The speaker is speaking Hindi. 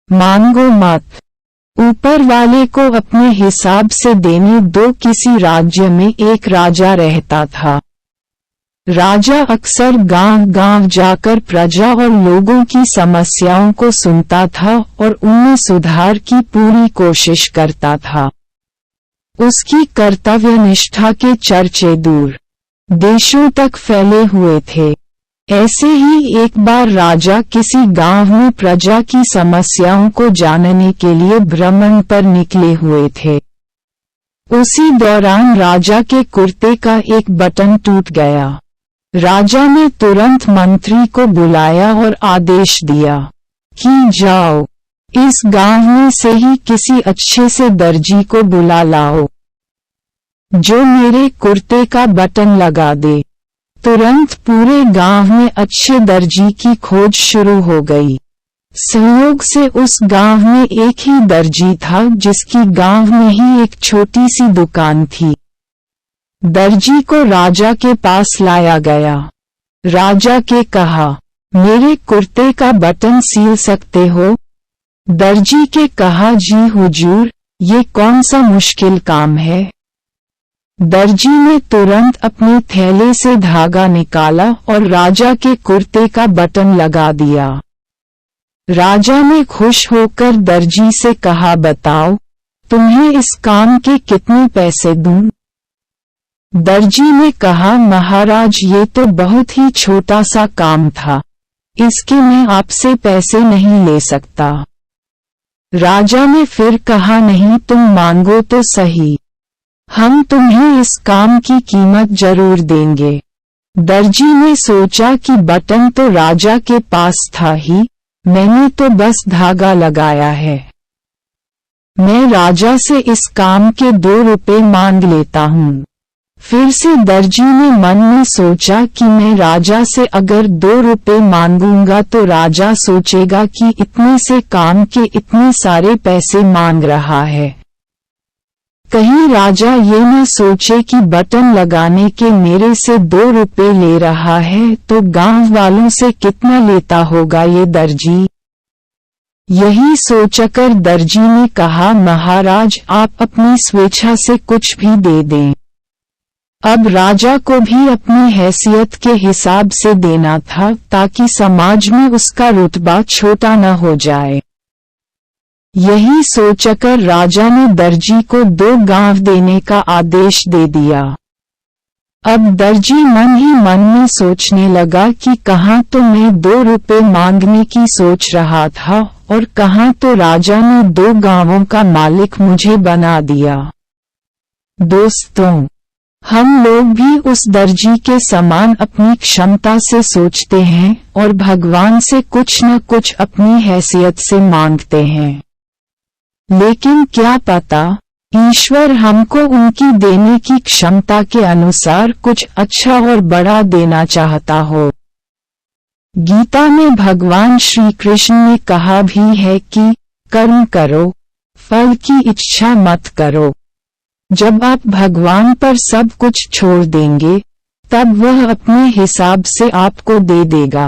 मांगो मत, ऊपर वाले को अपने हिसाब से देने दो। किसी राज्य में एक राजा रहता था। राजा अक्सर गांव-गांव जाकर प्रजा और लोगों की समस्याओं को सुनता था और उनमें सुधार की पूरी कोशिश करता था। उसकी कर्तव्यनिष्ठा के चर्चे दूर देशों तक फैले हुए थे। ऐसे ही एक बार राजा किसी गांव में प्रजा की समस्याओं को जानने के लिए भ्रमण पर निकले हुए थे। उसी दौरान राजा के कुर्ते का एक बटन टूट गया। राजा ने तुरंत मंत्री को बुलाया और आदेश दिया कि जाओ, इस गांव में से ही किसी अच्छे से दर्जी को बुला लाओ, जो मेरे कुर्ते का बटन लगा दे। तुरंत पूरे गांव में अच्छे दर्जी की खोज शुरू हो गई। संयोग से उस गांव में एक ही दर्जी था जिसकी गांव में ही एक छोटी सी दुकान थी। दर्जी को राजा के पास लाया गया। राजा के कहा, मेरे कुर्ते का बटन सिल सकते हो? दर्जी के कहा, जी हुजूर, ये कौन सा मुश्किल काम है। दर्जी ने तुरंत अपने थैले से धागा निकाला और राजा के कुर्ते का बटन लगा दिया। राजा ने खुश होकर दर्जी से कहा, बताओ, तुम्हें इस काम के कितने पैसे दूं? दर्जी ने कहा, महाराज, ये तो बहुत ही छोटा सा काम था, इसके मैं आपसे पैसे नहीं ले सकता। राजा ने फिर कहा, नहीं, तुम मांगो तो सही, हम तुम्हें इस काम की कीमत जरूर देंगे। दर्जी ने सोचा कि बटन तो राजा के पास था ही, मैंने तो बस धागा लगाया है। मैं राजा से इस काम के 2 रुपए मांग लेता हूँ। फिर से दर्जी ने मन में सोचा कि मैं राजा से अगर 2 रुपए मांगूंगा तो राजा सोचेगा कि इतने से काम के इतने सारे पैसे मांग रहा है। कहीं राजा ये न सोचे कि बटन लगाने के मेरे से 2 रुपए ले रहा है तो गांव वालों से कितना लेता होगा ये दर्जी। यही सोचकर दर्जी ने कहा, महाराज, आप अपनी स्वेच्छा से कुछ भी दे दें। अब राजा को भी अपनी हैसियत के हिसाब से देना था ताकि समाज में उसका रुतबा छोटा न हो जाए। यही सोचकर राजा ने दर्जी को 2 गांव देने का आदेश दे दिया। अब दर्जी मन ही मन में सोचने लगा कि कहाँ तो मैं 2 रुपए मांगने की सोच रहा था और कहाँ तो राजा ने 2 गांवों का मालिक मुझे बना दिया। दोस्तों, हम लोग भी उस दर्जी के समान अपनी क्षमता से सोचते हैं और भगवान से कुछ न कुछ अपनी हैसियत से मांगते हैं। लेकिन क्या पता ईश्वर हमको उनकी देने की क्षमता के अनुसार कुछ अच्छा और बड़ा देना चाहता हो। गीता में भगवान श्री कृष्ण ने कहा भी है कि कर्म करो, फल की इच्छा मत करो। जब आप भगवान पर सब कुछ छोड़ देंगे, तब वह अपने हिसाब से आपको दे देगा।